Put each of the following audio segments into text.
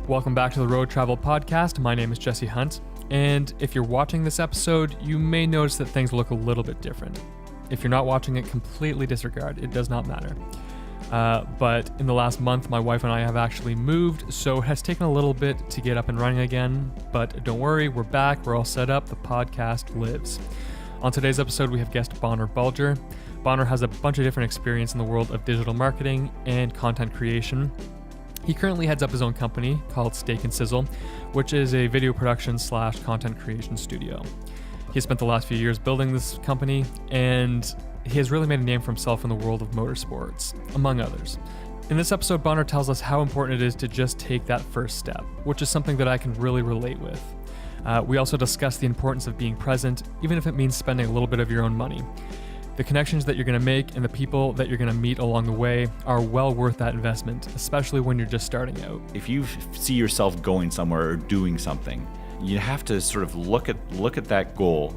Welcome back to the Road Travel Podcast. My name is Jesse Hunt, and if you're watching this episode, you may notice that things look a little bit different. If you're not watching it, completely disregard. It does not matter. But in the last month, my wife and I have actually moved, so it has taken a little bit to get up and running again. But don't worry, we're back. We're all set up. The podcast lives. On today's episode, we have guest Bonar Bulger. Bonar has a bunch of different experience in the world of digital marketing and content creation. He currently heads up his own company called Steak Sizzle, which is a video production / content creation studio. He spent the last few years building this company, and he has really made a name for himself in the world of motorsports, among others. In this episode, Bonar tells us how important it is to just take that first step, which is something that I can really relate with. We also discuss the importance of being present, even if it means spending a little bit of your own money. The connections that you're going to make and the people that you're going to meet along the way are well worth that investment, especially when you're just starting out. If you see yourself going somewhere or doing something, you have to sort of look at that goal,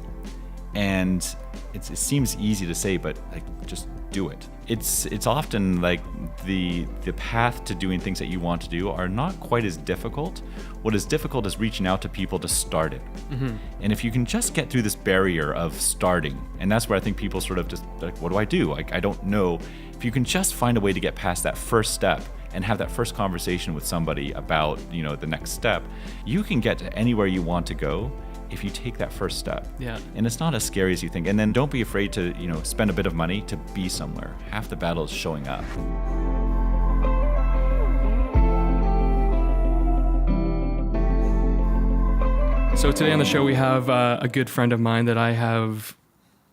and it seems easy to say, but just do it. It's often like the path to doing things that you want to do are not quite as difficult. What is difficult is reaching out to people to start it. Mm-hmm. And if you can just get through this barrier of starting, and that's where I think people sort of just like, what do? I don't know. If you can just find a way to get past that first step and have that first conversation with somebody about, the next step, you can get to anywhere you want to go if you take that first step. Yeah. And it's not as scary as you think. And then don't be afraid to, spend a bit of money to be somewhere. Half the battle is showing up. So today on the show, we have a good friend of mine that I have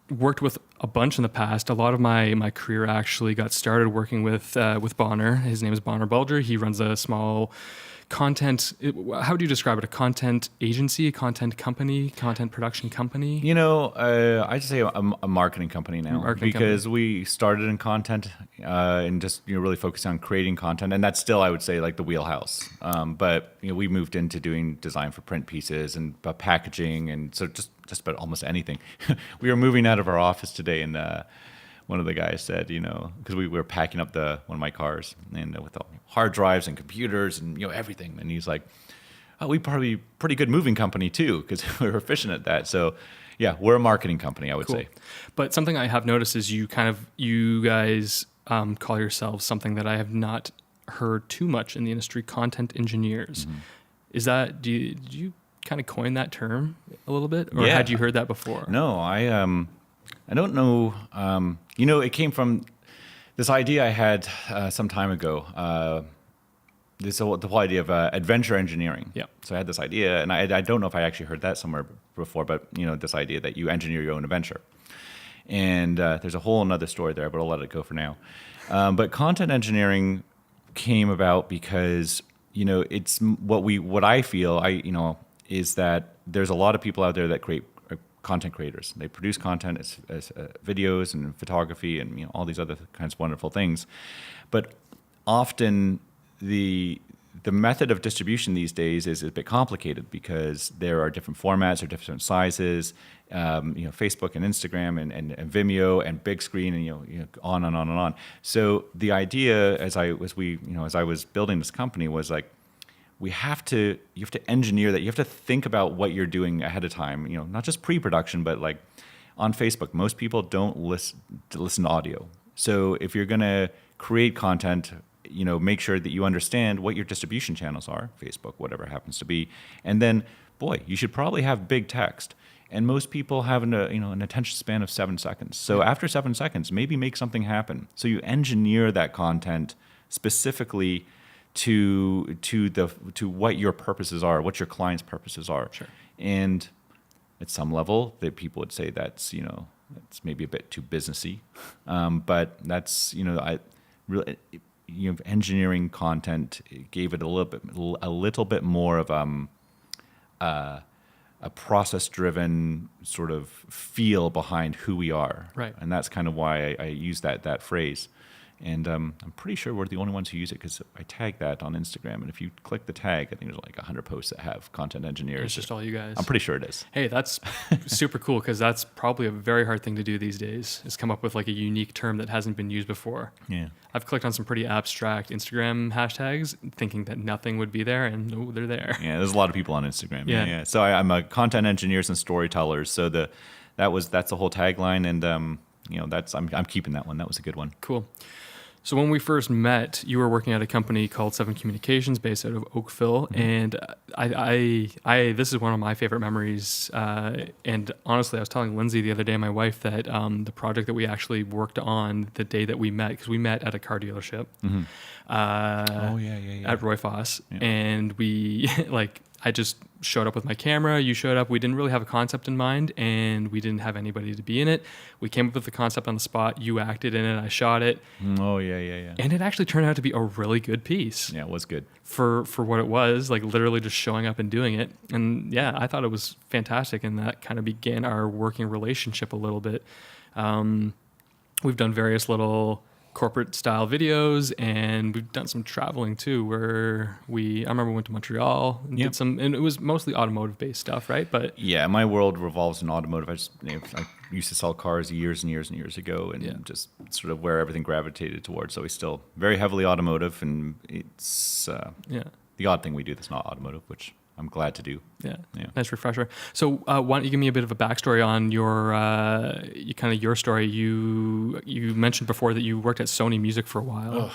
worked with a bunch in the past. A lot of my career actually got started working with Bonar. His name is Bonar Bulger. He runs a small content, how do you describe it? A content agency, a content company, content production company? I'd say a marketing company now, because we started in content and just really focused on creating content, and that's still, I would say, like the wheelhouse. But we moved into doing design for print pieces and packaging, and so just about almost anything. We were moving out of our office today, and one of the guys said, because we were packing up one of my cars, and with all hard drives and computers and everything, and he's like, "Oh, we probably pretty good moving company too, because we're efficient at that." So, yeah, we're a marketing company, I would say. But something I have noticed is you guys call yourselves something that I have not heard too much in the industry: content engineers. Mm-hmm. Is that did you kind of coin that term a little bit, or had you heard that before? No, I don't know. It came from this idea I had some time ago. The whole idea of adventure engineering. Yeah. So I had this idea, and I don't know if I actually heard that somewhere before, but this idea that you engineer your own adventure. And there's a whole another story there, but I'll let it go for now. But content engineering came about because it's what I feel is that there's a lot of people out there that create content creators. They produce content as videos and photography and all these other kinds of wonderful things. But often the method of distribution these days is a bit complicated because there are different formats or different sizes. Facebook and Instagram and Vimeo and big screen and on and on and on. So the idea as I was building this company was like, you have to engineer that. You have to think about what you're doing ahead of time. Not just pre-production, but like on Facebook, most people don't listen to audio. So if you're going to create content, make sure that you understand what your distribution channels are, Facebook, whatever it happens to be, and then, you should probably have big text. And most people have an attention span of 7 seconds. So after 7 seconds, maybe make something happen. So you engineer that content specifically to what your purposes are, what your client's purposes are. Sure. And at some level, that people would say that's that's maybe a bit too businessy, but that's engineering content gave it a little bit more of a process-driven sort of feel behind who we are, right? And that's kind of why I use that phrase. And I'm pretty sure we're the only ones who use it because I tag that on Instagram. And if you click the tag, I think there's like 100 posts that have content engineers. It's just all you guys. I'm pretty sure it is. Hey, that's super cool because that's probably a very hard thing to do these days, is come up with like a unique term that hasn't been used before. Yeah. I've clicked on some pretty abstract Instagram hashtags thinking that nothing would be there, and oh, they're there. Yeah, there's a lot of people on Instagram. Yeah. So I'm a content engineers and storytellers. So that's the whole tagline, and I'm keeping that one. That was a good one. Cool. So when we first met, you were working at a company called 7 Communications based out of Oakville, and I this is one of my favorite memories. And honestly, I was telling Lindsay the other day, my wife, that the project that we actually worked on the day that we met, because we met at a car dealership, at Roy Foss, and we I just showed up with my camera, you showed up, we didn't really have a concept in mind, and we didn't have anybody to be in it. We came up with the concept on the spot, you acted in it, I shot it. Oh, yeah. And it actually turned out to be a really good piece. Yeah, it was good. For what it was, like literally just showing up and doing it. And yeah, I thought it was fantastic, and that kind of began our working relationship a little bit. We've done various little corporate style videos, and we've done some traveling too, where I remember we went to Montreal and did some, and it was mostly automotive based stuff, right? But yeah, my world revolves in automotive. I used to sell cars years and years and years ago, and just sort of where everything gravitated towards. So we still very heavily automotive, and it's the odd thing we do that's not automotive, which I'm glad to do. Yeah. Nice refresher. So why don't you give me a bit of a backstory on your story? You mentioned before that you worked at Sony Music for a while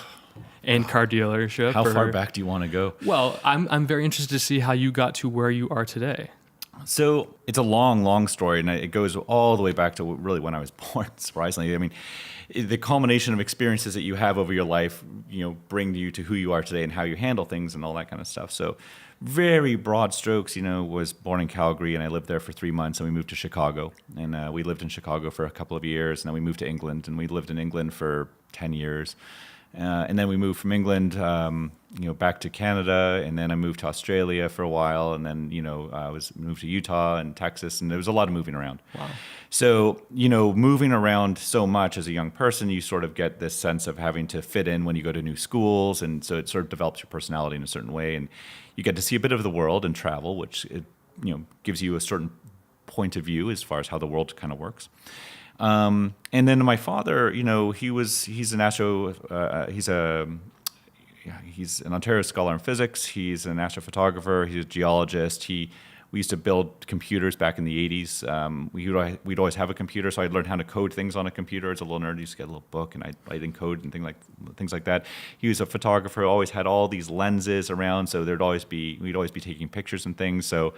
and car dealership. How far back do you want to go? Well, I'm very interested to see how you got to where you are today. So it's a long story, and it goes all the way back to really when I was born, surprisingly. I mean, the culmination of experiences that you have over your life, bring you to who you are today and how you handle things and all that kind of stuff. So very broad strokes, was born in Calgary, and I lived there for 3 months, and we moved to Chicago. And we lived in Chicago for a couple of years, and then we moved to England, and we lived in England for 10 years. And then we moved from England, back to Canada, and then I moved to Australia for a while, and then, I moved to Utah and Texas, and there was a lot of moving around. Wow. So, moving around so much as a young person, you sort of get this sense of having to fit in when you go to new schools, and so it sort of develops your personality in a certain way, and you get to see a bit of the world and travel, which gives you a certain point of view as far as how the world kind of works. And then my father, he's an Ontario Scholar in Physics. He's an astrophotographer. He's a geologist. We used to build computers back in the 80s. We'd always have a computer, so I'd learn how to code things on a computer. As a little nerd, I used to get a little book, and I'd encode and things like that. He was a photographer, always had all these lenses around, so we'd always be taking pictures and things. So,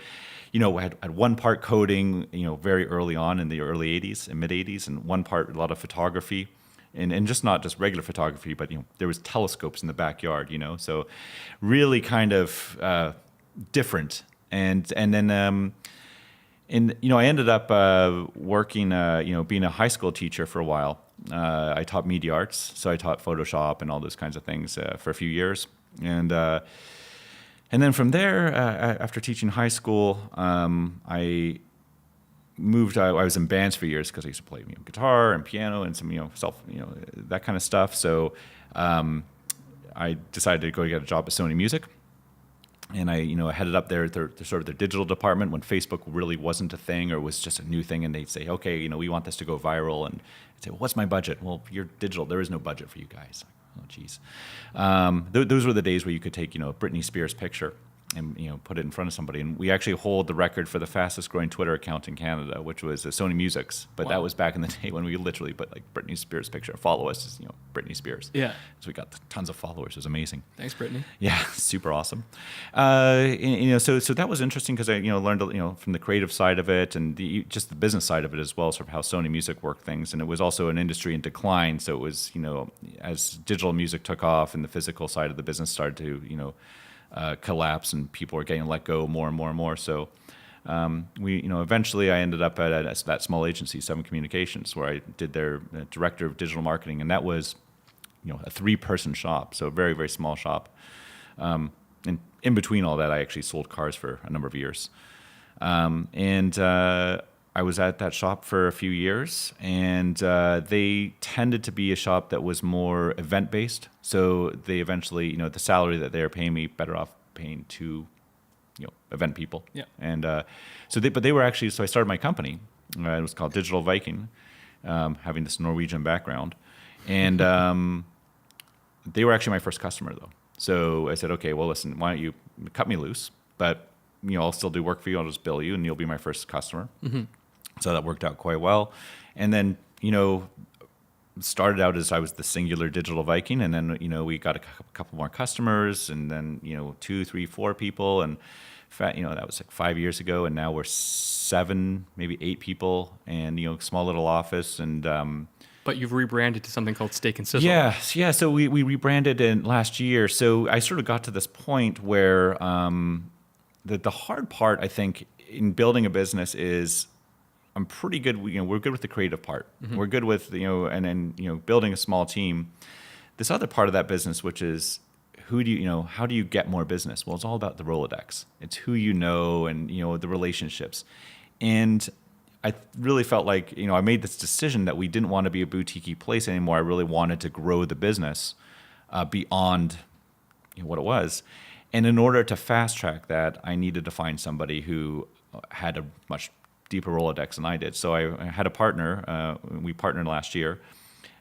had one part coding, very early on in the early 80s and mid 80s, and one part a lot of photography. And just not just regular photography, but there was telescopes in the backyard, so really kind of different. And then I ended up working, being a high school teacher for a while. I taught media arts, so I taught Photoshop and all those kinds of things for a few years. And then from there, after teaching high school, I moved. I was in bands for years because I used to play guitar and piano and some that kind of stuff. So I decided to go get a job at Sony Music. And I headed up there, their sort of their digital department when Facebook really wasn't a thing or was just a new thing. And they'd say, okay, we want this to go viral. And I'd say, well, what's my budget? Well, you're digital. There is no budget for you guys. Oh, geez. Those were the days where you could take, a Britney Spears picture and put it in front of somebody. And we actually hold the record for the fastest growing Twitter account in Canada, which was Sony Music's. But That was back in the day when we literally put like Britney Spears picture. Follow us, as, Britney Spears. Yeah. So we got tons of followers. It was amazing. Thanks, Britney. Yeah, super awesome. So that was interesting because I learned from the creative side of it and just the business side of it as well, sort of how Sony Music worked things. And it was also an industry in decline. So it was as digital music took off and the physical side of the business started to collapse and people were getting let go more and more and more. So eventually I ended up at that small agency, 7 Communications, where I did their director of digital marketing, and that was a 3-person shop, so a very, very small shop. And in between all that, I actually sold cars for a number of years. And I was at that shop for a few years, and they tended to be a shop that was more event-based. So they eventually, the salary that they were paying me, better off paying to, event people. Yeah. And but they were actually, so I started my company. It was called Digital Viking, having this Norwegian background. And they were actually my first customer, though. So I said, okay, well, listen, why don't you cut me loose? But, I'll still do work for you. I'll just bill you, and you'll be my first customer. Mm-hmm. So that worked out quite well. And then, started out as I was the singular Digital Viking. And then, we got a couple more customers, and then, 2, 3, 4 people. And, that was like 5 years ago. And now we're 7, maybe 8 people, and, small little office. And, but you've rebranded to something called Steak Sizzle. Yes, yeah. So we rebranded in last year. So I sort of got to this point where the hard part, I think, in building a business is I'm pretty good. We're good with the creative part. Mm-hmm. We're good with and then building a small team. This other part of that business, which is how do you get more business? Well, it's all about the Rolodex. It's who you know and the relationships, and I really felt like, I made this decision that we didn't want to be a boutique place anymore. I really wanted to grow the business beyond what it was. And in order to fast track that, I needed to find somebody who had a much deeper Rolodex than I did. So I had a partner. We partnered last year.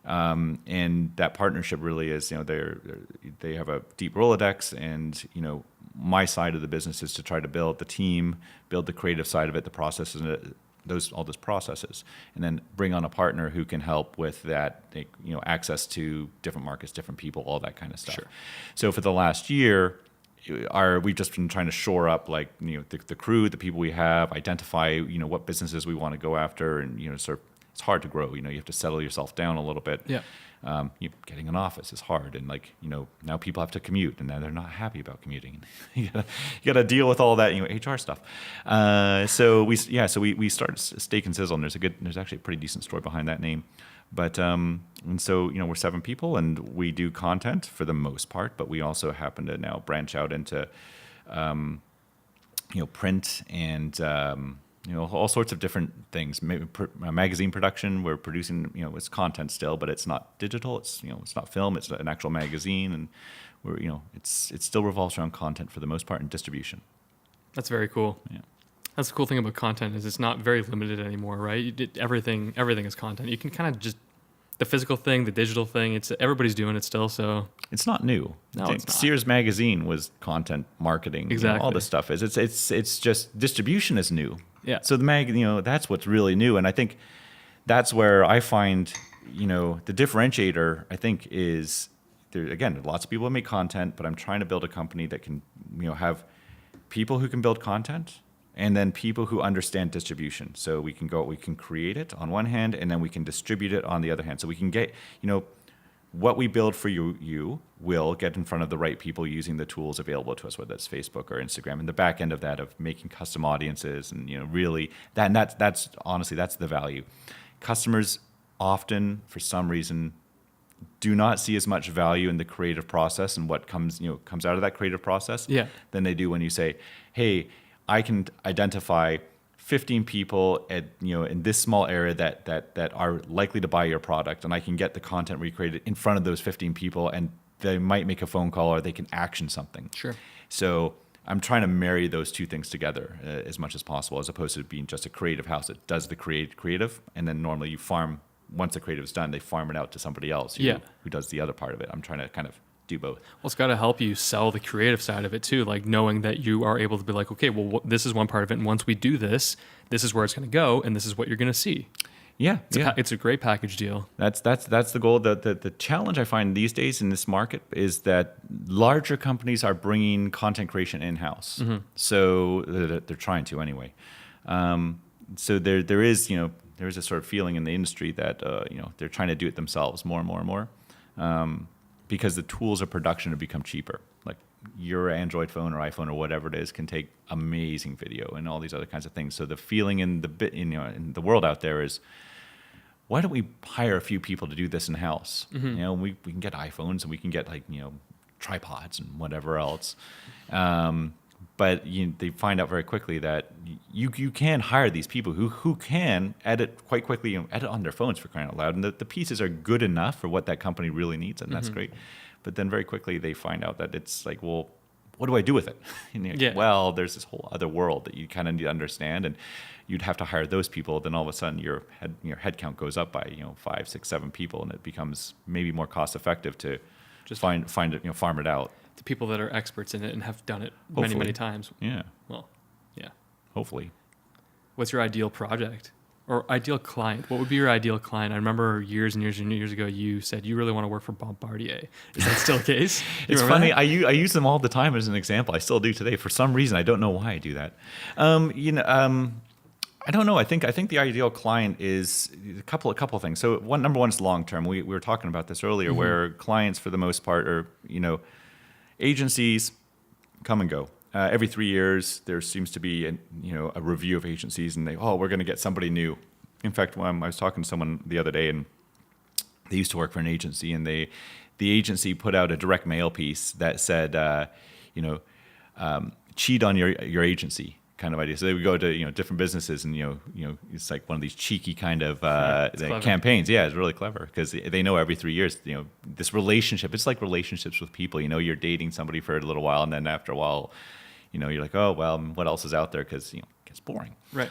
And that partnership really is, they have a deep Rolodex, and, my side of the business is to try to build the team, build the creative side of it, the processes, all those processes, and then bring on a partner who can help with that, access to different markets, different people, all that kind of stuff. Sure. So for the last year, we've just been trying to shore up, like, the crew, the people we have, identify, what businesses we want to go after, and, sort of, it's hard to grow. You have to settle yourself down a little bit. Yeah. Getting an office is hard, and now people have to commute, and now they're not happy about commuting. you gotta deal with all that HR stuff. So we started Steak Sizzle, and there's actually a pretty decent story behind that name. But and so we're 7 people, and we do content for the most part, but we also happen to now branch out into print and all sorts of different things. Maybe magazine production. We're producing, it's content still, but it's not digital. It's it's not film. It's an actual magazine, and we're it still revolves around content for the most part, and distribution. That's very cool. Yeah. That's the cool thing about content is it's not very limited anymore, right? Everything is content. You can kind of just the physical thing, the digital thing. Everybody's doing it still, so it's not new. No, it's not. Sears Magazine was content marketing. Exactly. All this stuff is. It's just distribution is new. Yeah. So the that's what's really new, and I think that's where I find the differentiator. I think is there again. Lots of people that make content, but I'm trying to build a company that can have people who can build content, and then people who understand distribution. So we can create it on one hand, and then we can distribute it on the other hand. So we can get, what we build for you will get in front of the right people using the tools available to us, whether that's Facebook or Instagram, and the back end of that of making custom audiences, and really that's honestly, that's the value. Customers often, for some reason, do not see as much value in the creative process and what comes out of that creative process than they do when you say, hey, I can identify 15 people at in this small area that are likely to buy your product, and I can get the content recreated in front of those 15 people, and they might make a phone call or they can action something. Sure. So I'm trying to marry those two things together as much as possible, as opposed to being just a creative house that does the creative, and then normally you farm, once the creative is done, they farm it out to somebody else who does the other part of it. I'm trying to kind of do both. Well, it's got to help you sell the creative side of it too, like knowing that you are able to be like, okay, well, this is one part of it, and once we do this, this is where it's going to go, and this is what you're going to see. Yeah, it's a great package deal. That's the goal. The challenge I find these days in this market is that larger companies are bringing content creation in-house. Mm-hmm. So they're trying to anyway. So there is a sort of feeling in the industry that they're trying to do it themselves more and more and more. Because the tools of production have become cheaper. Like your Android phone or iPhone or whatever it is can take amazing video and all these other kinds of things. So the feeling in the world out there is, why don't we hire a few people to do this in house? Mm-hmm. We can get iPhones and we can get tripods and whatever else. But they find out very quickly that you can hire these people who can edit quite quickly, edit on their phones, for crying out loud. And the pieces are good enough for what that company really needs, and that's great. But then very quickly they find out that it's like, well, what do I do with it? And you're like, well, there's this whole other world that you kind of need to understand, and you'd have to hire those people. Then all of a sudden your head count goes up by 5, 6, 7 people, and it becomes maybe more cost effective to just find it, farm it out. The people that are experts in it and have done it Hopefully. many times. Yeah. Well, yeah. Hopefully. What's your ideal project or ideal client? What would be your ideal client? I remember years and years and years ago, you said you really want to work for Bombardier. Is that still the case? It's funny. I use them all the time as an example. I still do today. For some reason, I don't know why I do that. I don't know. I think the ideal client is a couple of things. So number one is long term. We were talking about this earlier, where clients for the most part are agencies come and go. Every 3 years, there seems to be a review of agencies, and we're going to get somebody new. In fact, I was talking to someone the other day, and they used to work for an agency, and the agency put out a direct mail piece that said, cheat on your agency kind of idea. So they would go to different businesses, and it's like one of these cheeky kind of campaigns. Yeah, it's really clever because they know every 3 years this relationship. It's like relationships with people. You're dating somebody for a little while, and then after a while, you're like, oh well, what else is out there? Because it gets boring. Right.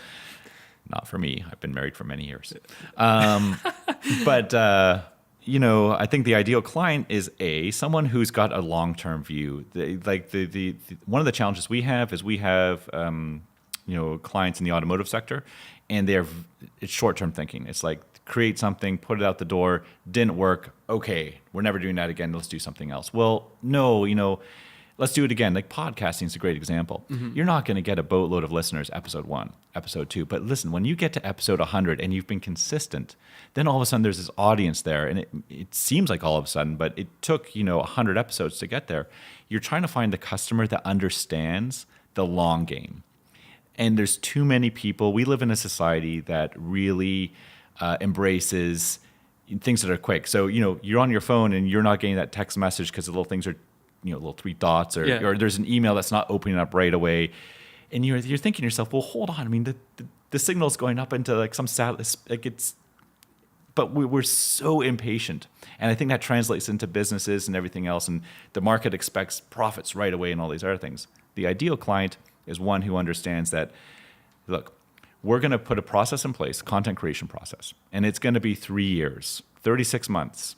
Not for me. I've been married for many years. But I think the ideal client is someone who's got a long-term view. One of the challenges we have is clients in the automotive sector, and it's short-term thinking. It's like, create something, put it out the door, didn't work. Okay, we're never doing that again. Let's do something else. Well, no, let's do it again. Like podcasting is a great example. You're not going to get a boatload of listeners episode 1, episode 2. But listen, when you get to episode 100 and you've been consistent, then all of a sudden there's this audience there. And it seems like all of a sudden, but it took 100 episodes to get there. You're trying to find the customer that understands the long game. And there's too many people. We live in a society that really embraces things that are quick. So, you're on your phone and you're not getting that text message because the little things are little 3 dots, or there's an email that's not opening up right away, and you're thinking to yourself, well, hold on. I mean, the signal's going up into like some satellite, but we're so impatient, and I think that translates into businesses and everything else. And the market expects profits right away and all these other things. The ideal client is one who understands that, look, we're going to put a process in place, content creation process, and it's going to be 3 years, 36 months.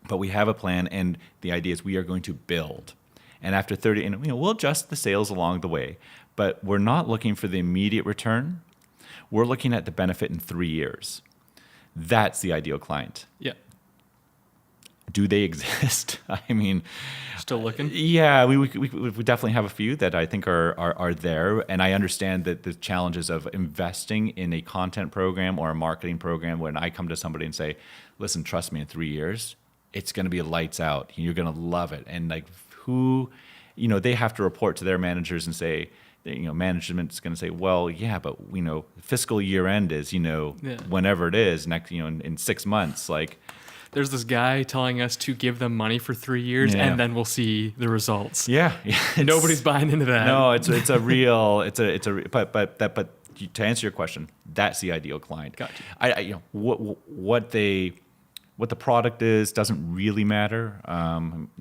But we have a plan, and the idea is we are going to build. And after 30, and we'll adjust the sales along the way, but we're not looking for the immediate return. We're looking at the benefit in 3 years. That's the ideal client. Yeah. Do they exist? I mean, still looking. Yeah, we definitely have a few that I think are there, and I understand that the challenges of investing in a content program or a marketing program. When I come to somebody and say, "Listen, trust me, in 3 years, it's going to be lights out. You're going to love it," and they have to report to their managers and say, management's going to say, well, yeah, but fiscal year end is whenever it is next, in 6 months, like. There's this guy telling us to give them money for 3 years, and then we'll see the results. Yeah, Nobody's buying into that. No, it's a real, but to answer your question, that's the ideal client. Gotcha. What the product is doesn't really matter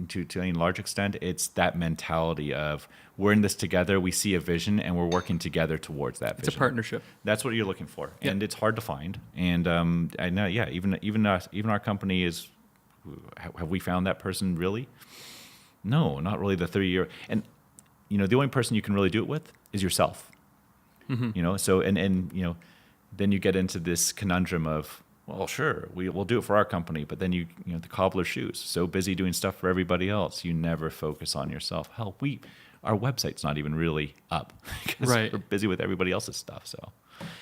to any large extent. It's that mentality of, we're in this together, we see a vision, and we're working together towards that vision. It's a partnership. That's what you're looking for, and it's hard to find. And I know, even our company is. Have we found that person really? No, not really. The 30-year, and the only person you can really do it with is yourself. So and then you get into this conundrum of, well, sure, we'll do it for our company, but then the cobbler's shoes. So busy doing stuff for everybody else, you never focus on yourself. Hell, our website's not even really up because we're busy with everybody else's stuff. So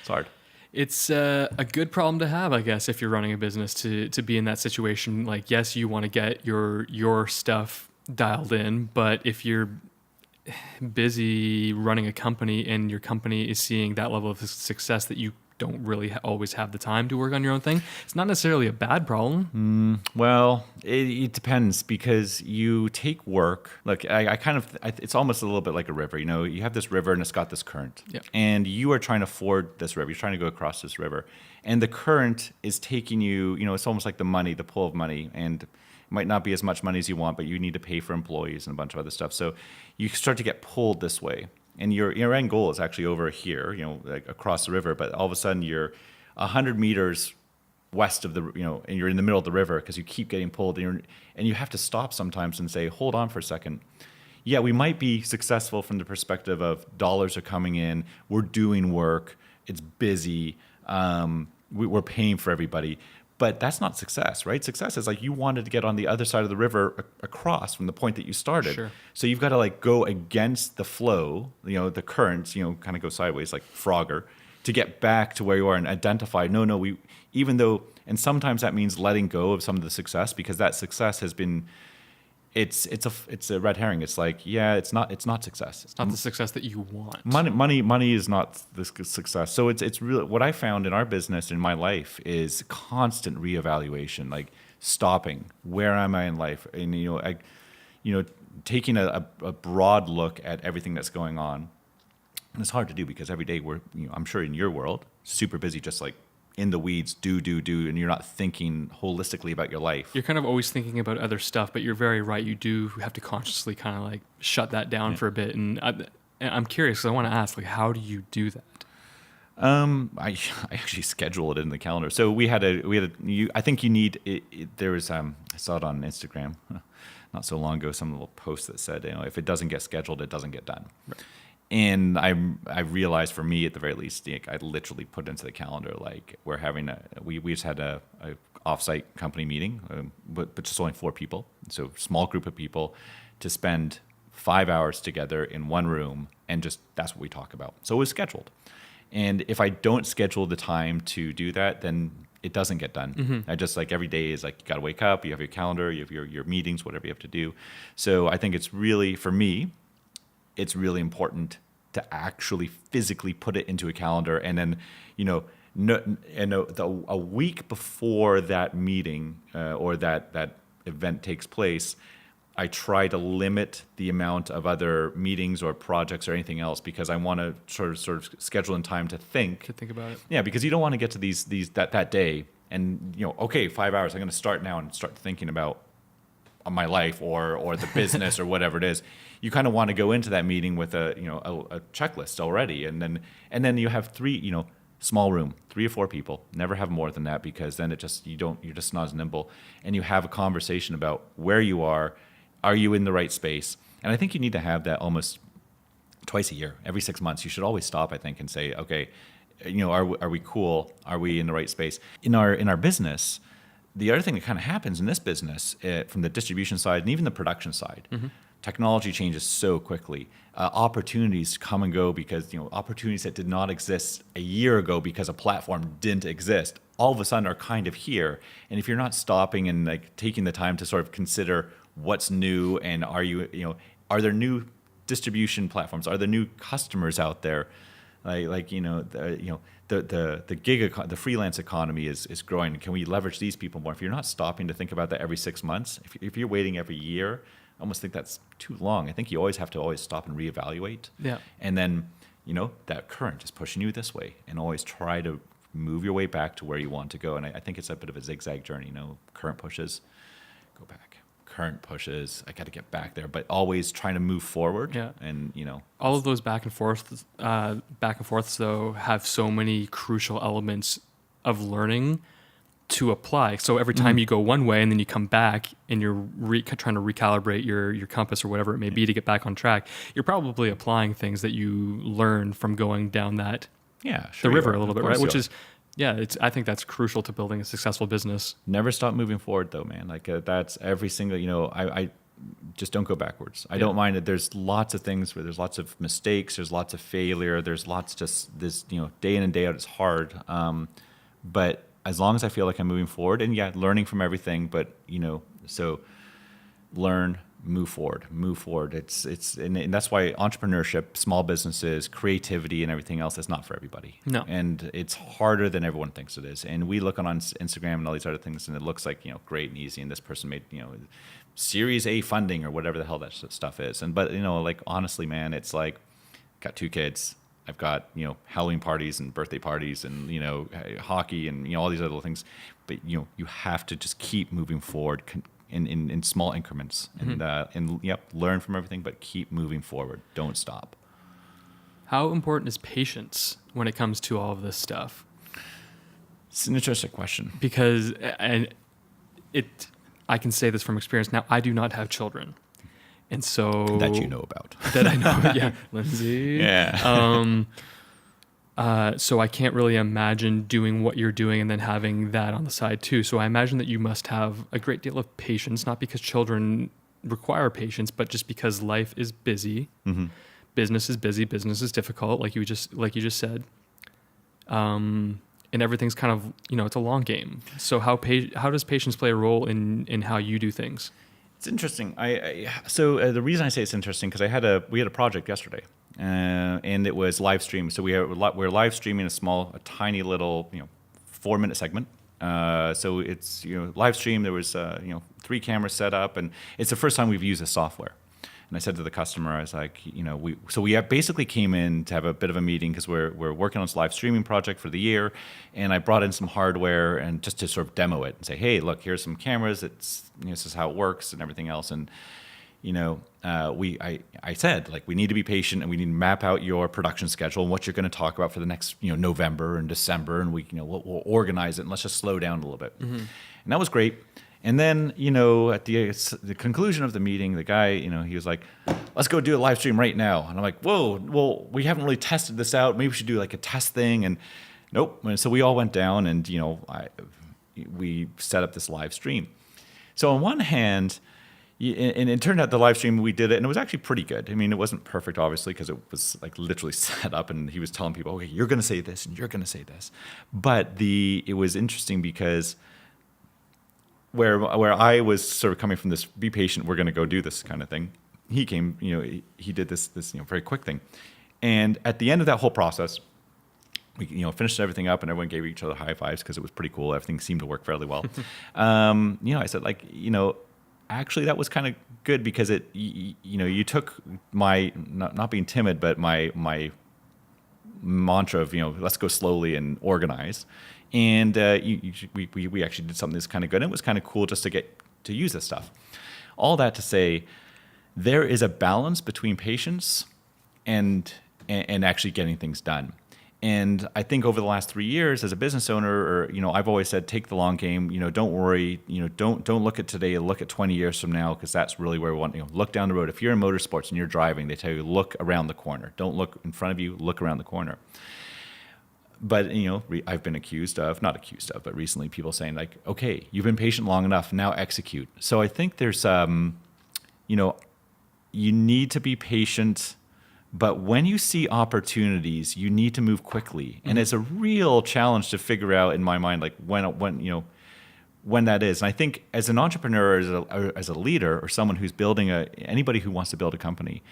it's hard. It's a good problem to have, I guess, if you're running a business, to be in that situation. Like, yes, you want to get your stuff dialed in, but if you're busy running a company and your company is seeing that level of success that you don't really always have the time to work on your own thing. It's not necessarily a bad problem. Well, it depends because you take work. Look, it's almost a little bit like a river. You know, you have this river and it's got this current. Yeah. And you are trying to ford this river. You're trying to go across this river. And the current is taking you, you know, it's almost like the pull of money. And it might not be as much money as you want, but you need to pay for employees and a bunch of other stuff. So you start to get pulled this way. And your end goal is actually over here, you know, like across the river. But all of a sudden you're 100 meters west of the, you know, and you're in the middle of the river because you keep getting pulled. And you have to stop sometimes and say, hold on for a second. Yeah, we might be successful from the perspective of dollars are coming in. We're doing work. It's busy. We're paying for everybody. But that's not success, right? Success is like you wanted to get on the other side of the river across from the point that you started. Sure. So you've got to like go against the flow, you know, the currents, you know, kind of go sideways like Frogger to get back to where you are and identify, even though, and sometimes that means letting go of some of the success because that success has been, it's a red herring. It's like, yeah, it's not success. It's not the success that you want. Money is not the success. So it's really what I found in our business in my life is constant reevaluation, like stopping. Where am I in life? And taking a broad look at everything that's going on. And it's hard to do because every day I'm sure in your world, super busy, just like in the weeds, do, and you're not thinking holistically about your life. You're kind of always thinking about other stuff, but you're very right. You do have to consciously kind of like shut that down for a bit. And I'm curious because I want to ask, like, how do you do that? I actually schedule it in the calendar. So I think you need there was I saw it on Instagram not so long ago, some little post that said, you know, if it doesn't get scheduled, it doesn't get done. Right. And I realized for me at the very least, I literally put into the calendar, like we're having we just had a offsite company meeting, but just only 4 people. So small group of people to spend 5 hours together in one room. And just, that's what we talk about. So it was scheduled. And if I don't schedule the time to do that, then it doesn't get done. Mm-hmm. I just like every day is like, you got to wake up, you have your calendar, you have your meetings, whatever you have to do. So I think it's really, for me, it's really important to actually physically put it into a calendar. And then, a week before that meeting or that event takes place, I try to limit the amount of other meetings or projects or anything else because I want to sort of schedule in time to think. To think about it. Yeah, because you don't want to get to that day and, okay, 5 hours, I'm going to start now and start thinking about my life or the business or whatever it is. You kind of want to go into that meeting with a checklist already, and then you have 3, small room, 3 or 4 people. Never have more than that because then you're just not as nimble, and you have a conversation about where you are. Are you in the right space? And I think you need to have that almost twice a year, every 6 months. You should always stop, I think, and say, okay, are we cool? Are we in the right space? In our business, the other thing that kind of happens in this business from the distribution side and even the production side, mm-hmm. Technology changes so quickly. Opportunities come and go because opportunities that did not exist a year ago because a platform didn't exist, all of a sudden are kind of here. And if you're not stopping and like taking the time to sort of consider what's new and are there new distribution platforms? Are there new customers out there? The the freelance economy is growing. Can we leverage these people more? If you're not stopping to think about that every 6 months, if you're waiting every year, I almost think that's too long. I think you always have to stop and reevaluate. Yeah. And then, that current is pushing you this way, and always try to move your way back to where you want to go. And I think it's a bit of a zigzag journey. Current pushes, go back. Current pushes, I got to get back there, but always trying to move forward. Yeah. And all of those back and forths though have so many crucial elements of learning to apply. So every time you go one way and then you come back and you're trying to recalibrate your compass or whatever it may be to get back on track, you're probably applying things that you learned from going down that the river a little bit, right? Which is I think that's crucial to building a successful business. Never stop moving forward, though, man. Like that's every single. I just don't go backwards. I don't mind it. There's lots of things where there's lots of mistakes. There's lots of failure. There's lots just this. Day in and day out, it's hard. But as long as I feel like I'm moving forward and learning from everything. But so learn, move forward. And that's why entrepreneurship, small businesses, creativity, and everything else is not for everybody. No. And it's harder than everyone thinks it is. And we look on Instagram and all these other things, and it looks like, great and easy. And this person made, Series A funding or whatever the hell that stuff is. But like, honestly, man, it's like, got 2 kids. I've got, Halloween parties and birthday parties and, hockey and, all these other things. But, you have to just keep moving forward in small increments and learn from everything, but keep moving forward. Don't stop. How important is patience when it comes to all of this stuff? It's an interesting question. Because I can say this from experience. Now, I do not have children. And so that you know about. That I know, yeah. Lindsay. Yeah. So I can't really imagine doing what you're doing and then having that on the side too. So I imagine that you must have a great deal of patience, not because children require patience, but just because life is busy. Mm-hmm. Business is busy. Business is difficult, like you just said. And everything's kind of, it's a long game. So how does patience play a role in how you do things? It's interesting. So the reason I say it's interesting because we had a project yesterday, and it was live stream. So we're live streaming a tiny little 4-minute segment. So it's live stream. There was 3 cameras set up, and it's the first time we've used this software. And I said to the customer, I was like, we basically came in to have a bit of a meeting because we're working on this live streaming project for the year, and I brought in some hardware and just to sort of demo it and say, hey, look, here's some cameras. This is how it works and everything else. And I said, like, we need to be patient and we need to map out your production schedule and what you're going to talk about for the next November and December, and we'll organize it and let's just slow down a little bit. Mm-hmm. And that was great. And then, at the conclusion of the meeting, the guy, he was like, let's go do a live stream right now. And I'm like, whoa, well, we haven't really tested this out. Maybe we should do like a test thing. And nope. And so we all went down and, we set up this live stream. So on one hand, and it turned out the live stream, we did it, and it was actually pretty good. I mean, it wasn't perfect, obviously, because it was like literally set up, and he was telling people, okay, you're going to say this, and you're going to say this. But it was interesting because where I was sort of coming from this, be patient, we're going to go do this kind of thing. He came, he did this very quick thing. And at the end of that whole process, we finished everything up and everyone gave each other high fives because it was pretty cool. Everything seemed to work fairly well. I said, like, actually that was kind of good because you took my, not being timid, but my mantra of, let's go slowly and organize. And we actually did something that's kind of good. And it was kind of cool just to get to use this stuff. All that to say, there is a balance between patience and actually getting things done. And I think over the last 3 years as a business owner, or, I've always said, take the long game, don't worry, don't look at today, look at 20 years from now, because that's really where we want, look down the road. If you're in motorsports and you're driving, they tell you, look around the corner. Don't look in front of you, look around the corner. But, I've been not accused of, but recently people saying like, okay, you've been patient long enough, now execute. So I think there's, you need to be patient, but when you see opportunities, you need to move quickly. Mm-hmm. And it's a real challenge to figure out in my mind, like when that is. And I think as an entrepreneur, as a leader, or someone who's building anybody who wants to build a company,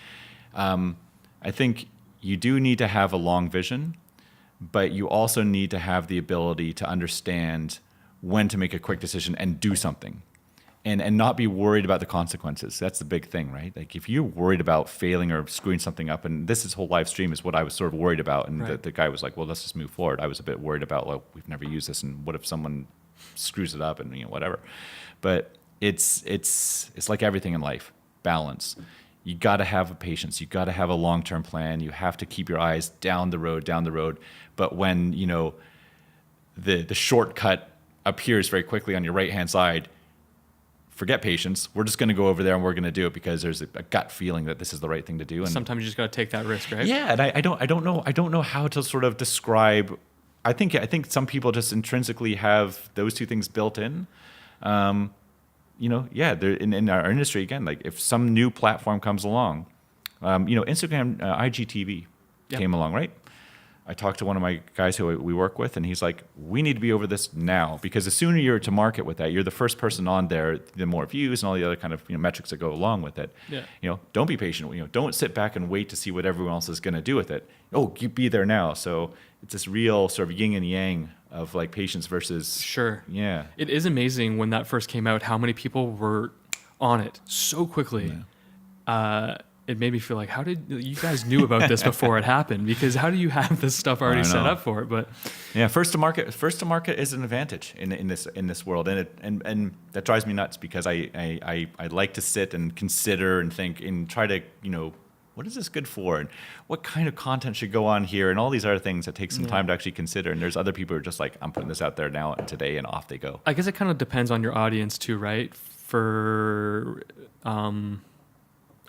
I think you do need to have a long vision, but you also need to have the ability to understand when to make a quick decision and do something. And not be worried about the consequences. That's the big thing, right? Like if you're worried about failing or screwing something up, and this whole live stream is what I was sort of worried about. And right. the guy was like, well, let's just move forward. I was a bit worried about, well, we've never used this, and what if someone screws it up and whatever. But it's like everything in life, balance. You got to have a patience. You got to have a long-term plan. You have to keep your eyes down the road. But when, the shortcut appears very quickly on your right-hand side, forget patience. We're just going to go over there and we're going to do it because there's a gut feeling that this is the right thing to do. And sometimes you just got to take that risk, right? Yeah, and I don't know how to sort of describe. I think some people just intrinsically have those two things built in. They're in our industry again. Like if some new platform comes along, Instagram, IGTV came along, right? I talked to one of my guys who we work with, and he's like, we need to be over this now, because the sooner you're to market with that, you're the first person on there, the more views and all the other kind of metrics that go along with it. Yeah. Don't be patient. Don't sit back and wait to see what everyone else is going to do with it. You be there now. So it's this real sort of yin and yang of like patience versus. Sure. Yeah. It is amazing when that first came out, how many people were on it so quickly. Yeah. It made me feel like, how did you guys knew about this before it happened? Because how do you have this stuff already set up for it? But yeah, first to market is an advantage in this world, and that drives me nuts, because I like to sit and consider and think and try to what is this good for, and what kind of content should go on here, and all these other things that take some time to actually consider. And there's other people who are just like, I'm putting this out there now and today, and off they go. I guess it kind of depends on your audience too, right? For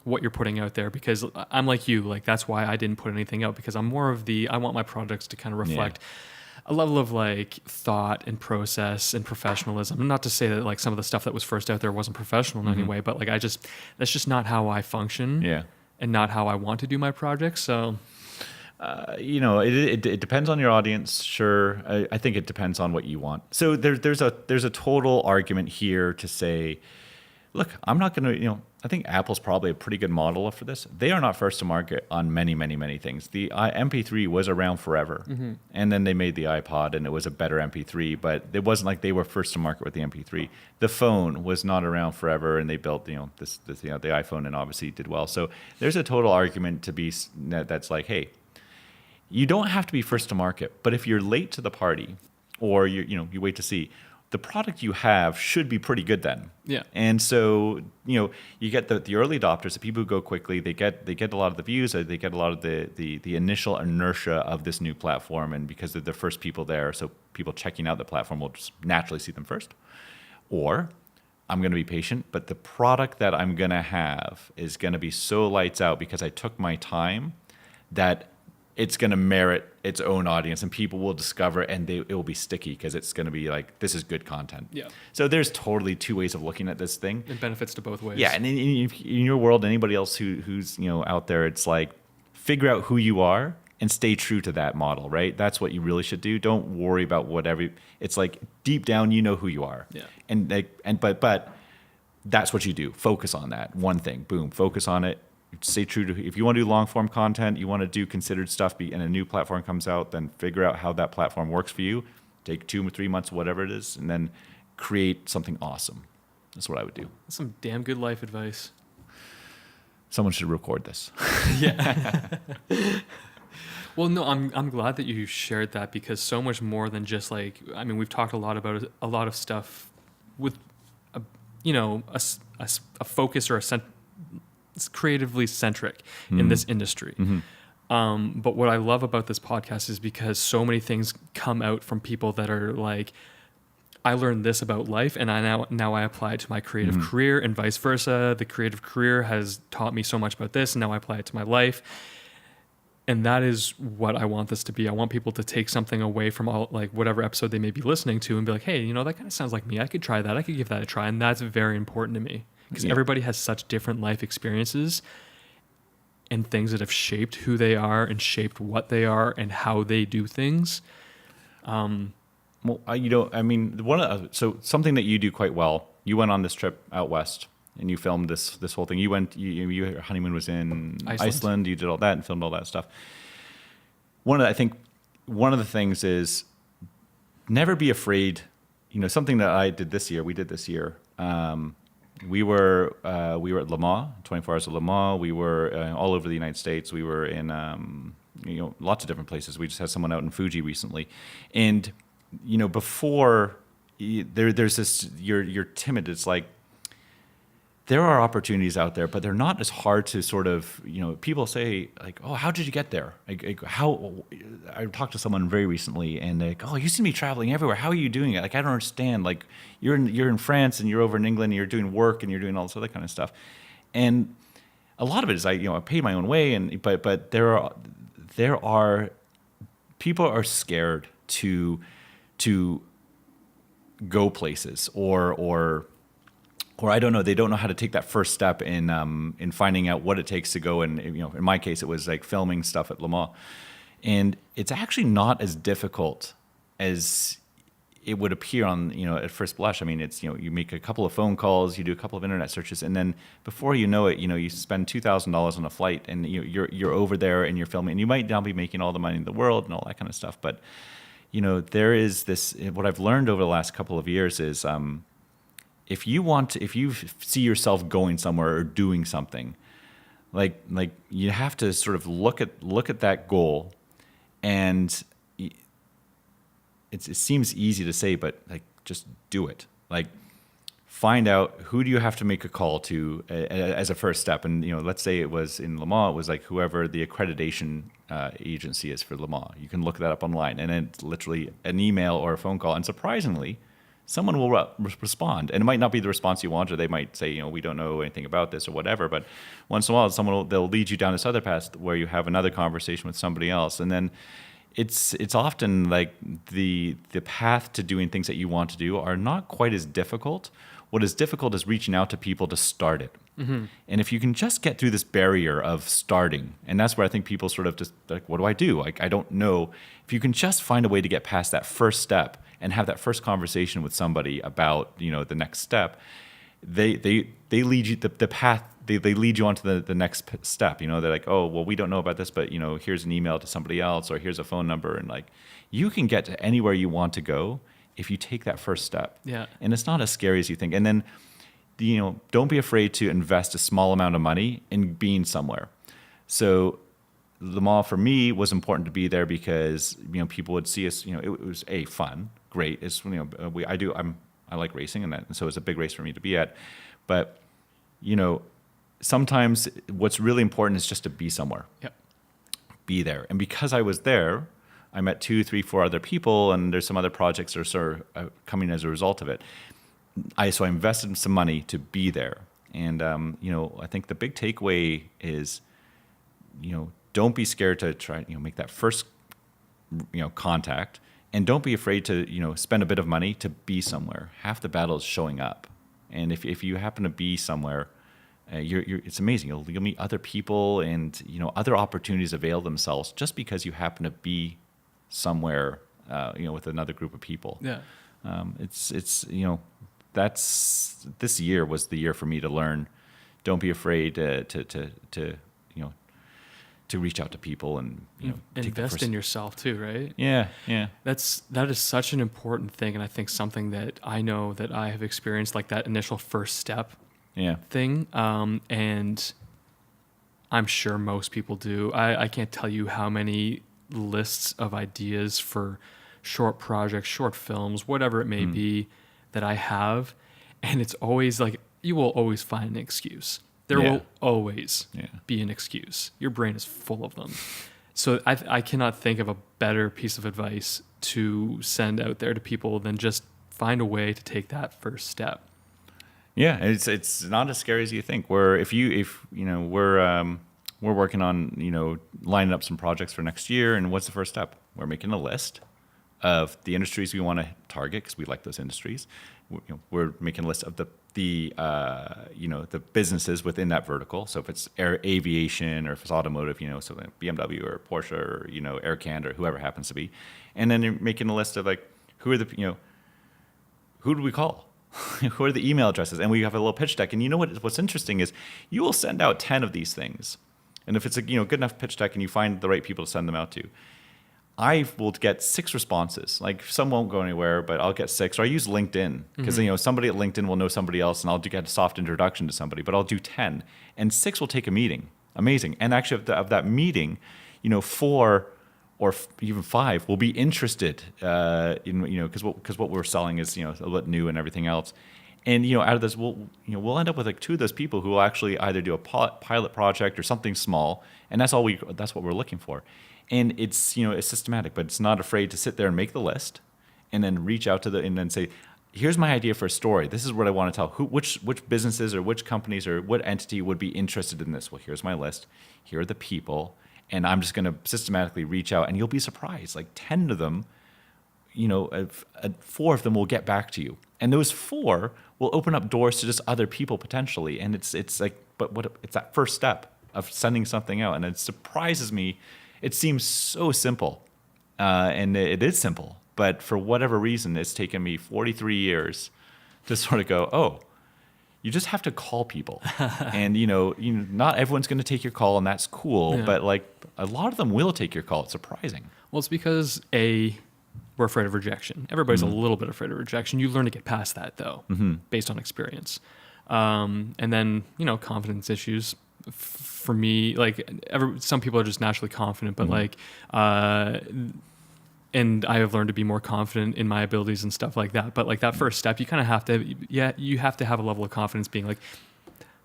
what you're putting out there, because I'm like you, like that's why I didn't put anything out, because I'm more of I want my products to kind of reflect a level of like thought and process and professionalism. Not to say that like some of the stuff that was first out there wasn't professional in any way, but like that's just not how I function. Yeah. And not how I want to do my projects. So it depends on your audience. Sure. I think it depends on what you want. So there's a total argument here to say, look, I'm not going to, I think Apple's probably a pretty good model for this. They are not first to market on many, many, many things. The MP3 was around forever. And then they made the iPod, and it was a better MP3, but it wasn't like they were first to market with the MP3. The phone was not around forever, and they built, the iPhone, and obviously did well. So there's a total argument to be that's like, hey, you don't have to be first to market, but if you're late to the party, or you wait to see, the product you have should be pretty good then. Yeah. And so, you get the early adopters, the people who go quickly, they get a lot of the views, they get a lot of the initial inertia of this new platform, and because they're the first people there, so people checking out the platform will just naturally see them first. Or I'm going to be patient, but the product that I'm going to have is going to be so lights out because I took my time that it's going to merit its own audience, and people will discover, and it will be sticky because it's going to be like, this is good content. Yeah. So there's totally two ways of looking at this thing. It benefits to both ways. Yeah, and in your world, anybody else who's out there, it's like, figure out who you are and stay true to that model, right? That's what you really should do. Don't worry about whatever. It's like deep down, you know who you are. Yeah. But that's what you do. Focus on that one thing. Boom. Focus on it. Stay true to, if you want to do long form content, you want to do considered stuff, and a new platform comes out, then figure out how that platform works for you. Take 2 or 3 months, whatever it is, and then create something awesome. That's what I would do. That's some damn good life advice. Someone should record this. Yeah. Well, no, I'm glad that you shared that, because so much more than just like, I mean, we've talked a lot about a lot of stuff with a focus or it's creatively centric in this industry. But what I love about this podcast is because so many things come out from people that are like, I learned this about life, and now I apply it to my creative career, and vice versa. The creative career has taught me so much about this, and now I apply it to my life. And that is what I want this to be. I want people to take something away from whatever episode they may be listening to and be like, hey, that kind of sounds like me. I could try that. I could give that a try. And that's very important to me, because everybody has such different life experiences and things that have shaped who they are and shaped what they are and how they do things. Well, so something that you do quite well, you went on this trip out west and you filmed this whole thing. Your honeymoon was in Iceland. You did all that and filmed all that stuff. I think one of the things is never be afraid. Something that we did this year. We were at Le Mans, 24 Hours of Le Mans. We were all over the United States. We were in lots of different places. We just had someone out in Fuji recently, and before there's this, you're timid. It's like, there are opportunities out there, but they're not as hard to sort of, people say like, oh, how did you get there? I talked to someone very recently, and they're like, oh, you seem to be traveling everywhere. How are you doing it? Like, I don't understand. Like, you're in France, and you're over in England, and you're doing work, and you're doing all this other kind of stuff. And a lot of it is I paid my own way, but there are people are scared to go places or I don't know, they don't know how to take that first step in finding out what it takes to go. And in my case, it was like filming stuff at Le Mans. And it's actually not as difficult as it would appear on, at first blush. I mean, it's, you make a couple of phone calls, you do a couple of internet searches, and then before you know it, you spend $2,000 on a flight, and you're over there and you're filming, and you might not be making all the money in the world and all that kind of stuff. But, there is this, what I've learned over the last couple of years is, if you see yourself going somewhere or doing something, like you have to sort of look at that goal, and it seems easy to say, but like just do it. Like find out who do you have to make a call to as a first step. And let's say it was in Le Mans, it was like whoever the accreditation agency is for Le Mans. You can look that up online, and it's literally an email or a phone call. And surprisingly, someone will respond, and it might not be the response you want, or they might say, we don't know anything about this or whatever. But once in a while, they'll lead you down this other path where you have another conversation with somebody else, and then it's often like the path to doing things that you want to do are not quite as difficult. What is difficult is reaching out to people to start it. Mm-hmm. And if you can just get through this barrier of starting, and that's where I think people sort of just like, what do I do? Like, I don't know. If you can just find a way to get past that first step and have that first conversation with somebody about, the next step, they lead you the path. They lead you on to the next step. They're like, oh, well, we don't know about this, but here's an email to somebody else, or here's a phone number, and like you can get to anywhere you want to go if you take that first step. Yeah. And it's not as scary as you think. And then don't be afraid to invest a small amount of money in being somewhere. So Le Mans for me was important to be there because people would see us. It was fun, great. It's I like racing, and so it's a big race for me to be at. But sometimes what's really important is just to be somewhere. Yep. Be there. And because I was there, I met 2, 3, 4 other people, and there's some other projects that are sort of coming as a result of it. So I invested some money to be there. And, I think the big takeaway is, don't be scared to try, make that first, contact. And don't be afraid to, spend a bit of money to be somewhere. Half the battle is showing up. And if you happen to be somewhere, it's amazing. You'll meet other people, and other opportunities avail themselves just because you happen to be somewhere, with another group of people. Yeah. That's this year was the year for me to learn. Don't be afraid to reach out to people and invest in yourself too, right? Yeah. That is such an important thing, and I think something that I know that I have experienced, like that initial first step. Yeah. Thing, and I'm sure most people do. I can't tell you how many lists of ideas for short projects, short films, whatever it may be, that I have, and it's always like you will always find an excuse. There will always be an excuse. Your brain is full of them. So I cannot think of a better piece of advice to send out there to people than just find a way to take that first step. Yeah, it's not as scary as you think. We're working on lining up some projects for next year, and what's the first step? We're making a list of the industries we want to target because we like those industries. We're making a list of the businesses within that vertical. So if it's aviation, or if it's automotive, so like BMW or Porsche or Air Canada or whoever it happens to be, and then you're making a list of like who do we call? Who are the email addresses? And we have a little pitch deck. And what's interesting is you will send out 10 of these things. And if it's a good enough pitch deck and you find the right people to send them out to, I will get 6 responses. Like some won't go anywhere, but I'll get 6. Or I use LinkedIn because somebody at LinkedIn will know somebody else, and I'll get a soft introduction to somebody. But I'll do 10, and 6 will take a meeting. Amazing. And actually, of that meeting, 4 or even 5 will be interested because what we're selling is a little bit new and everything else. And out of this, we'll end up with like 2 of those people who will actually either do a pilot project or something small, and that's what we're looking for. And it's it's systematic, but it's not afraid to sit there and make the list, and then reach out to and then say, here's my idea for a story. This is what I want to tell. Which businesses or which companies or what entity would be interested in this? Well, here's my list. Here are the people. And I'm just going to systematically reach out, and you'll be surprised. Like 10 of them, 4 of them will get back to you, and those 4 will open up doors to just other people potentially. And it's like, but it's that first step of sending something out, and it surprises me. it seems so simple, and it is simple. But for whatever reason, it's taken me 43 years to sort of go, oh, you just have to call people. And, not everyone's going to take your call, and that's cool. Yeah. But, like, a lot of them will take your call. It's surprising. Well, it's because, we're afraid of rejection. Everybody's a little bit afraid of rejection. You learn to get past that, though, based on experience. And then, confidence issues. For me, like, some people are just naturally confident, but, like, and I have learned to be more confident in my abilities and stuff like that. But like that first step, you kind of have to, you have to have a level of confidence being like,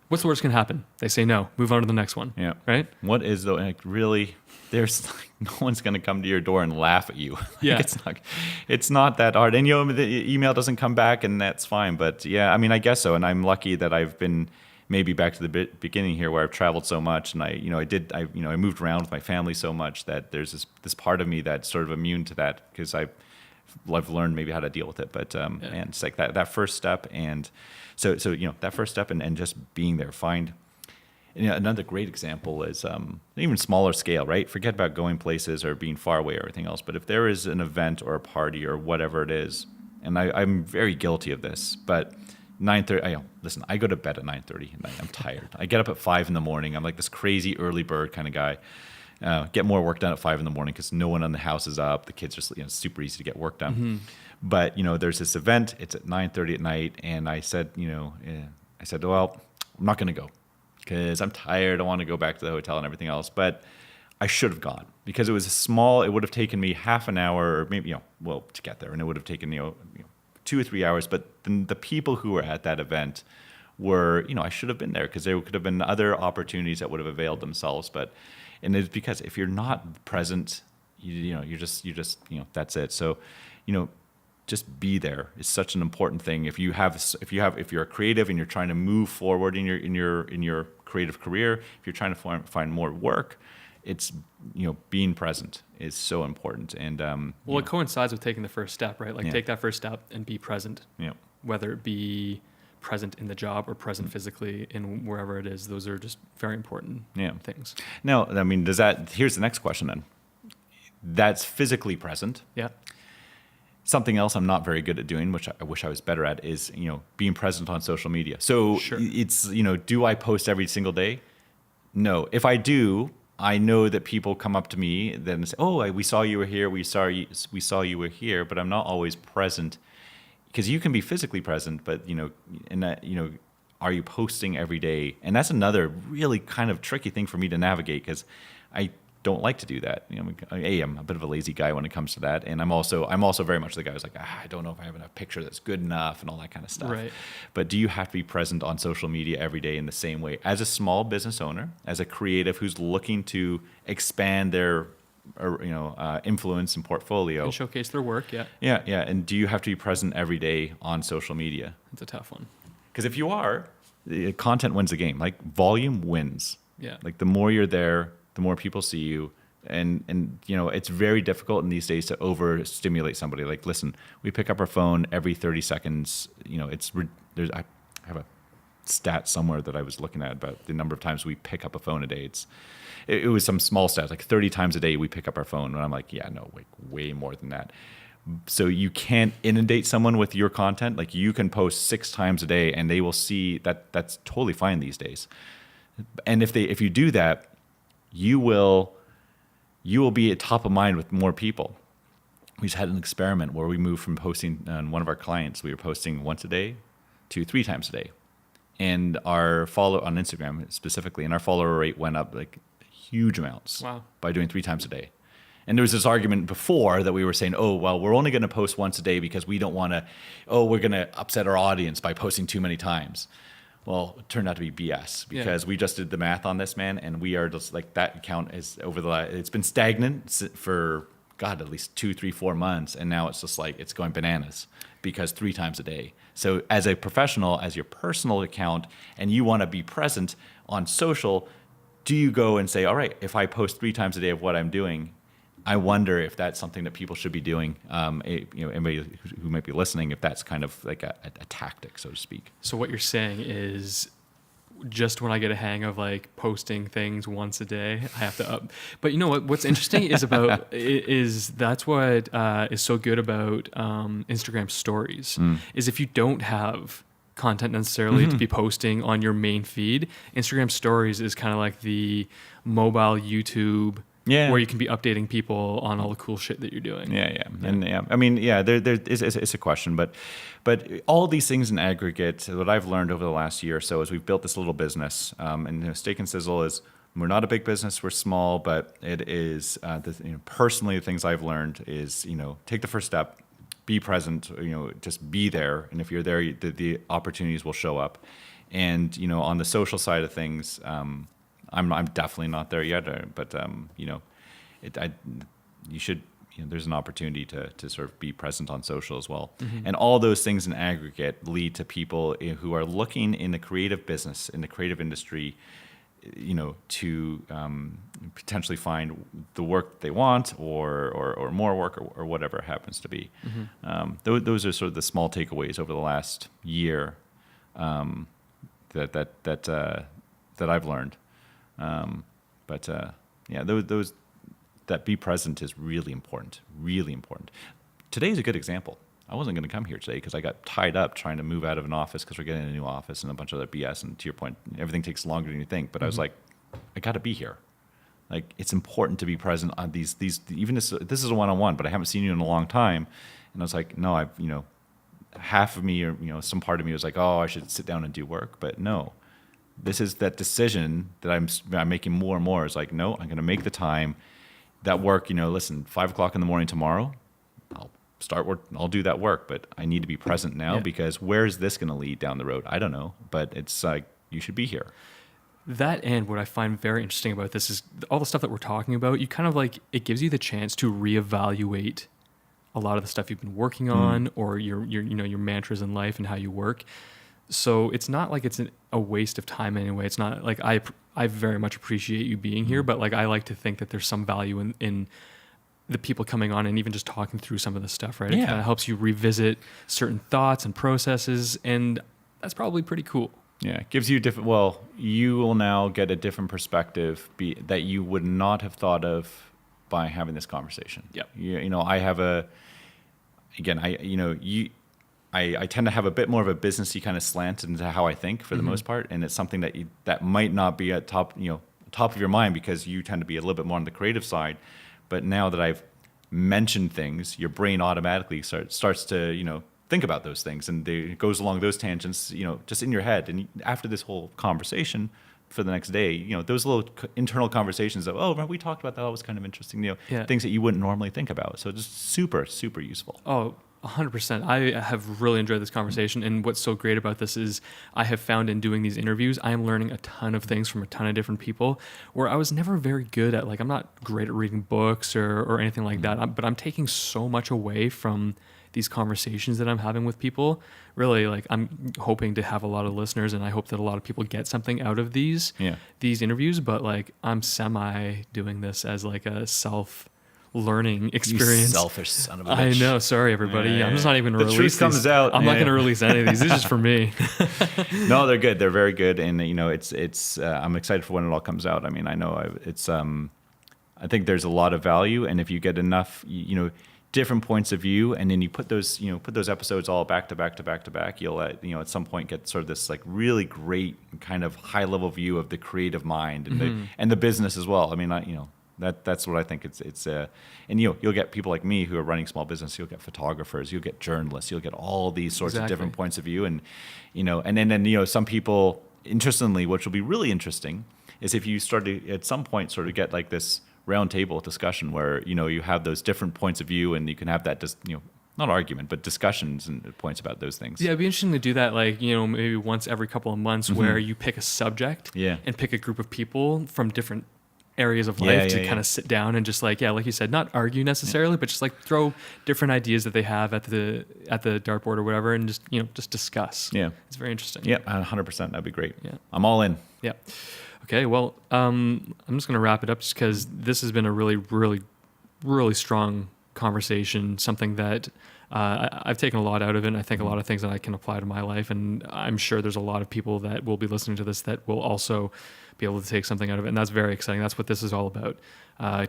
what's the worst can happen? They say no, move on to the next one. Yeah. Right? What is the, like, really, there's like, no one's going to come to your door and laugh at you. Yeah. It's not that hard. And, the email doesn't come back, and that's fine. But yeah, I mean, I guess so. And I'm lucky that I've been maybe back to the beginning here, where I've traveled so much, and I moved around with my family so much that there's this part of me that's sort of immune to that, because I've learned maybe how to deal with it. But and it's like that first step, and so that first step, and just being there. Another great example is even smaller scale, right? Forget about going places or being far away or everything else. But if there is an event or a party or whatever it is, and I'm very guilty of this, but 9:30. Listen, I go to bed at 9:30 at night. I'm tired. I get up at 5 in the morning. I'm like this crazy early bird kind of guy. Get more work done at 5 in the morning because no one in the house is up. The kids are, it's super easy to get work done. But there's this event. It's at 9:30 at night, and I said, well, I'm not going to go because I'm tired. I want to go back to the hotel and everything else. But I should have gone because it was it would have taken me half an hour, or maybe to get there, and it would have taken 2 or 3 hours, but the people who were at that event were, I should have been there, because there could have been other opportunities that would have availed themselves. And it's because if you're not present, you're just that's it. So, just be there is such an important thing. If you're a creative and you're trying to move forward in your creative career, if you're trying to find more work, it's being present is so important. And it coincides with taking the first step, right? Like take that first step and be present. Yeah. Whether it be present in the job or present physically in wherever it is, those are just very important things. Now, I mean, here's the next question then. That's physically present. Yeah. Something else I'm not very good at doing, which I wish I was better at, is being present on social media. So it's do I post every single day? No. If I do, I know that people come up to me then and say, "Oh, we saw you were here. We saw you were here." But I'm not always present, because you can be physically present, but are you posting every day? And that's another really kind of tricky thing for me to navigate, because I don't like to do that. I'm a bit of a lazy guy when it comes to that, and I'm also very much the guy who's like, I don't know if I have enough picture that's good enough and all that kind of stuff. Right. But do you have to be present on social media every day in the same way as a small business owner, as a creative who's looking to expand their influence and portfolio and showcase their work? Yeah. And do you have to be present every day on social media? It's a tough one, because if you are, content wins the game. Like, volume wins. Yeah. Like, the more you're there, the more people see you, and it's very difficult in these days to overstimulate somebody. Like, listen, we pick up our phone every 30 seconds. I have a stat somewhere that I was looking at about the number of times we pick up a phone a day. It was some small stats, like 30 times a day we pick up our phone, and I'm like, way more than that. So you can't inundate someone with your content. Like, you can post 6 times a day and they will see that. That's totally fine these days. And if you do that, you will be at top of mind with more people. We just had an experiment where we moved from posting on one of our clients. We were posting once a day to 3 times a day, and our follow on Instagram specifically, and our follower rate went up like huge amounts. Wow. By doing 3 times a day. And there was this argument before that we were saying, oh, well, we're only going to post once a day because we don't want to, we're going to upset our audience by posting too many times. Well, it turned out to be BS, because we just did the math on this, man, and we are just like, that account is it's been stagnant for, God, at least 2, 3, 4 months, and now it's just like, it's going bananas, because 3 times a day. So as a professional, as your personal account, and you want to be present on social, do you go and say, all right, if I post 3 times a day of what I'm doing, I wonder if that's something that people should be doing. Anybody who might be listening, if that's kind of like a tactic, so to speak. So what you're saying is, just when I get a hang of like posting things once a day, I have to up. But you know what's interesting is that's what is so good about Instagram stories is if you don't have content necessarily to be posting on your main feed, Instagram stories is kind of like the mobile YouTube. Yeah. Where you can be updating people on all the cool shit that you're doing. Yeah. And I mean, it's a question, but all these things in aggregate, what I've learned over the last year or so is we've built this little business, and Steak and Sizzle is, we're not a big business, we're small, but it is, personally, the things I've learned is, take the first step, be present, just be there. And if you're there, the opportunities will show up. And, on the social side of things, I'm definitely not there yet, but you should. There's an opportunity to sort of be present on social as well, and all those things in aggregate lead to people who are looking in the creative business, in the creative industry, to potentially find the work they want or more work or whatever it happens to be. Those are sort of the small takeaways over the last year that I've learned. Those that be present is really important. Really important. Today is a good example. I wasn't going to come here today because I got tied up trying to move out of an office because we're getting a new office and a bunch of other BS. And to your point, everything takes longer than you think. But I was like, I got to be here. Like, it's important to be present on these. Even this is a one-on-one, but I haven't seen you in a long time. And I was like, no, half of me or some part of me was like, oh, I should sit down and do work. But no. This is that decision that I'm making more and more. Is like, no, I'm going to make the time. That work, listen, 5:00 in the morning tomorrow, I'll start work. I'll do that work, but I need to be present now because where is this going to lead down the road? I don't know, but it's like you should be here. That, and what I find very interesting about this is all the stuff that we're talking about. You kind of like, it gives you the chance to reevaluate a lot of the stuff you've been working on, or your mantras in life and how you work. So it's not like it's a waste of time anyway. It's not like I very much appreciate you being here, but like I like to think that there's some value in the people coming on and even just talking through some of the stuff, right? Yeah. It kind of helps you revisit certain thoughts and processes, and that's probably pretty cool. Yeah, it gives you you will now get a different perspective that you would not have thought of by having this conversation. Yeah. I have I tend to have a bit more of a businessy kind of slant into how I think for the most part, and it's something that might not be at top of your mind because you tend to be a little bit more on the creative side. But now that I've mentioned things, your brain automatically starts to think about those things, and it goes along those tangents, just in your head. And after this whole conversation for the next day, those little internal conversations of, oh, we talked about that, that was kind of interesting, things that you wouldn't normally think about. So just super, super useful. Oh, 100%. I have really enjoyed this conversation, and what's so great about this is I have found in doing these interviews, I am learning a ton of things from a ton of different people where I was never very good at, like, I'm not great at reading books or anything like that, but I'm taking so much away from these conversations that I'm having with people. Really, like, I'm hoping to have a lot of listeners, and I hope that a lot of people get something out of these interviews, but like, I'm semi doing this as like a learning experience. You selfish son of a bitch. I know. Sorry, everybody. Yeah. I'm just not even going to release these. The truth comes out. I'm not going to release any of these. This is just for me. No, they're good. They're very good. And, it's I'm excited for when it all comes out. I mean, I know I think there's a lot of value. And if you get enough, different points of view, and then you put those episodes all back to back, you'll at some point get sort of this like really great kind of high level view of the creative mind and the business as well. I mean, that's what I think it's and you'll get people like me who are running small business. You'll get photographers, you'll get journalists, you'll get all these sorts of different points of view, and and then some people, interestingly, which will be really interesting, is if you start to at some point sort of get like this round table discussion where you have those different points of view, and you can have that just not argument, but discussions and points about those things. Yeah, it'd be interesting to do that, like, maybe once every couple of months, where you pick a subject and pick a group of people from different areas of life to kind of sit down and just like you said, not argue necessarily, but just like throw different ideas that they have at the dartboard or whatever, and just just discuss. Yeah, it's very interesting. Yeah, 100%. That'd be great. Yeah, I'm all in. Yeah. Okay. Well, I'm just gonna wrap it up just because this has been a really, really, really strong conversation. Something that I've taken a lot out of it, and I think a lot of things that I can apply to my life, and I'm sure there's a lot of people that will be listening to this that will also be able to take something out of it, and that's very exciting. That's what this is all about.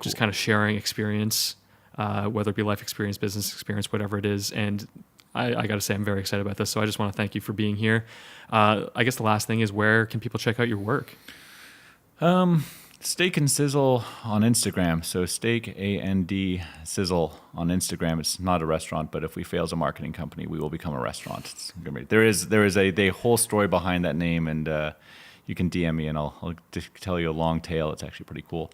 Just kind of sharing experience, whether it be life experience, business experience, whatever it is. And I got to say, I'm very excited about this. So I just want to thank you for being here. I guess the last thing is, where can people check out your work? Steak and Sizzle on Instagram. So Steak, A-N-D, Sizzle on Instagram. It's not a restaurant, but if we fail as a marketing company, we will become a restaurant. It's gonna be, there is a whole story behind that name, and you can DM me and I'll just tell you a long tale. It's actually pretty cool.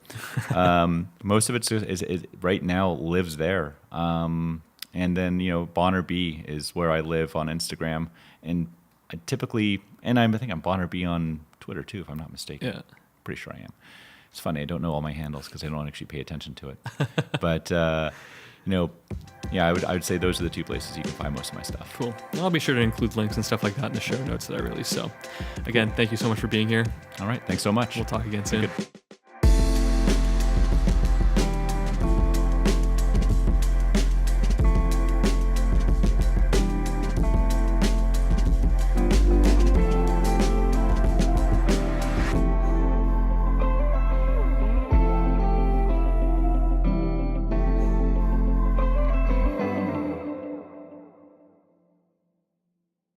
Most of it is right now lives there. And then, Bonar B is where I live on Instagram. And I think I'm Bonar B on Twitter too, if I'm not mistaken. Yeah. Pretty sure I am. It's funny, I don't know all my handles because I don't actually pay attention to it. But, I would say those are the two places you can find most of my stuff. Cool. Well, I'll be sure to include links and stuff like that in the show notes that I release. So, again, thank you so much for being here. All right. Thanks so much. We'll talk again soon. Good.